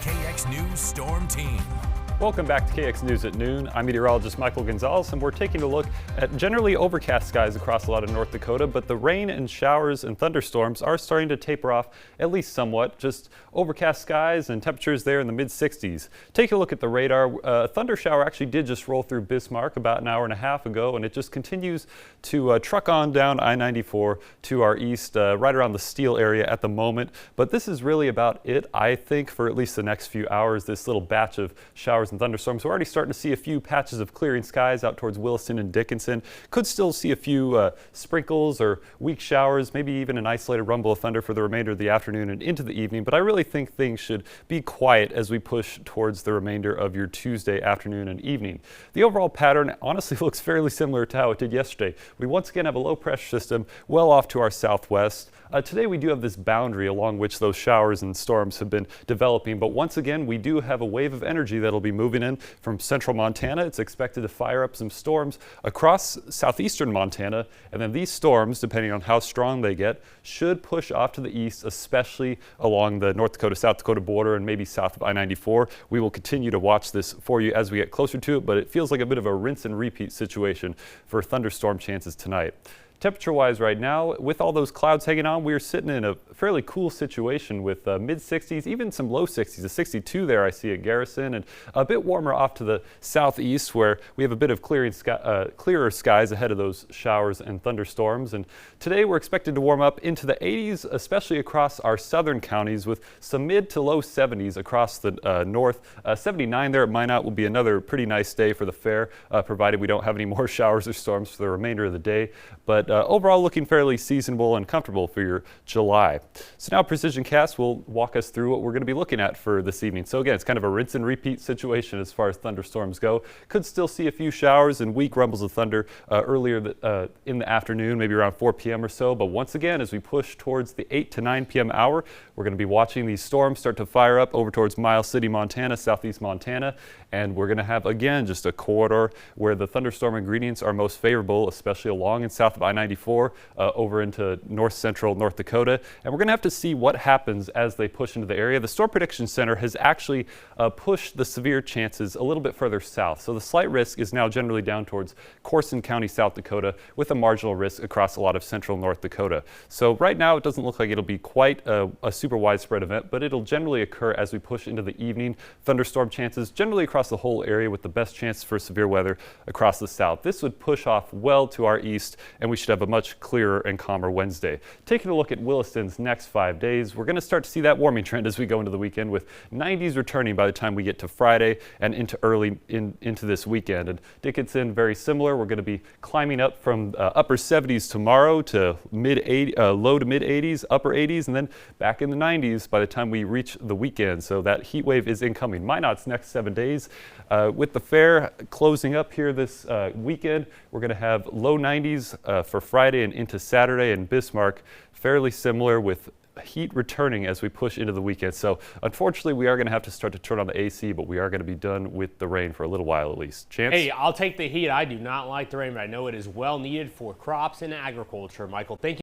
KX News Storm Team. Welcome back to KX News at noon. I'm meteorologist Michael Gonzalez, and we're taking a look at generally overcast skies across a lot of North Dakota, but the rain and showers and thunderstorms are starting to taper off at least somewhat. Just overcast skies and temperatures there in the mid-60s. Take a look at the radar. A thunder shower actually did just roll through Bismarck about an hour and a half ago, and it just continues to truck on down I-94 to our east, right around the Steel area at the moment. But this is really about it, I think, for at least the next few hours, this little batch of showers and thunderstorms. We're already starting to see a few patches of clearing skies out towards Williston and Dickinson. Could still see a few sprinkles or weak showers, maybe even an isolated rumble of thunder for the remainder of the afternoon and into the evening. But I really think things should be quiet as we push towards the remainder of your Tuesday afternoon and evening. The overall pattern honestly looks fairly similar to how it did yesterday. We once again have a low pressure system well off to our southwest. Today we do have this boundary along which those showers and storms have been developing, but once again we do have a wave of energy that'll be moving in from central Montana. It's expected to fire up some storms across southeastern Montana, and then these storms, depending on how strong they get, should push off to the east, especially along the North Dakota-South Dakota border and maybe south of I-94. We will continue to watch this for you as we get closer to it, but it feels like a bit of a rinse and repeat situation for thunderstorm chances tonight. Temperature-wise right now, with all those clouds hanging on, we are sitting in a fairly cool situation with mid-60s, even some low 60s, a 62 there I see at Garrison, and a bit warmer off to the southeast where we have a bit of clearer skies ahead of those showers and thunderstorms. And today we're expected to warm up into the 80s, especially across our southern counties with some mid to low 70s across the north. 79 there at Minot will be another pretty nice day for the fair, provided we don't have any more showers or storms for the remainder of the day. But overall looking fairly seasonable and comfortable for your July. So now Precision Cast will walk us through what we're going to be looking at for this evening. So again, it's kind of a rinse and repeat situation as far as thunderstorms go. Could still see a few showers and weak rumbles of thunder earlier in the afternoon, maybe around 4 p.m. or so. But once again, as we push towards the 8 to 9 p.m. hour, we're going to be watching these storms start to fire up over towards Miles City, Montana, southeast Montana. And we're going to have, again, just a corridor where the thunderstorm ingredients are most favorable, especially along and south of I-94 over into north central North Dakota. And we're going to have to see what happens as they push into the area. The Storm Prediction Center has actually pushed the severe chances a little bit further south. So the slight risk is now generally down towards Corson County, South Dakota, with a marginal risk across a lot of central North Dakota. So right now it doesn't look like it'll be quite a super widespread event, but it'll generally occur as we push into the evening. Thunderstorm chances generally across the whole area with the best chance for severe weather across the south. This would push off well to our east, and we should have a much clearer and calmer Wednesday. Taking a look at Williston's next 5 days, we're going to start to see that warming trend as we go into the weekend, with 90s returning by the time we get to Friday and into early into this weekend. And Dickinson, very similar. We're going to be climbing up from upper 70s tomorrow to low to mid 80s, upper 80s, and then back in the 90s by the time we reach the weekend. So that heat wave is incoming. Minot's next 7 days. With the fair closing up here this weekend, we're going to have low 90s for Friday and into Saturday, and Bismarck fairly similar with heat returning as we push into the weekend. So unfortunately we are going to have to start to turn on the AC, but we are going to be done with the rain for a little while at least. Chance? Hey, I'll take the heat. I do not like the rain, but I know it is well needed for crops and agriculture. Michael, thank you.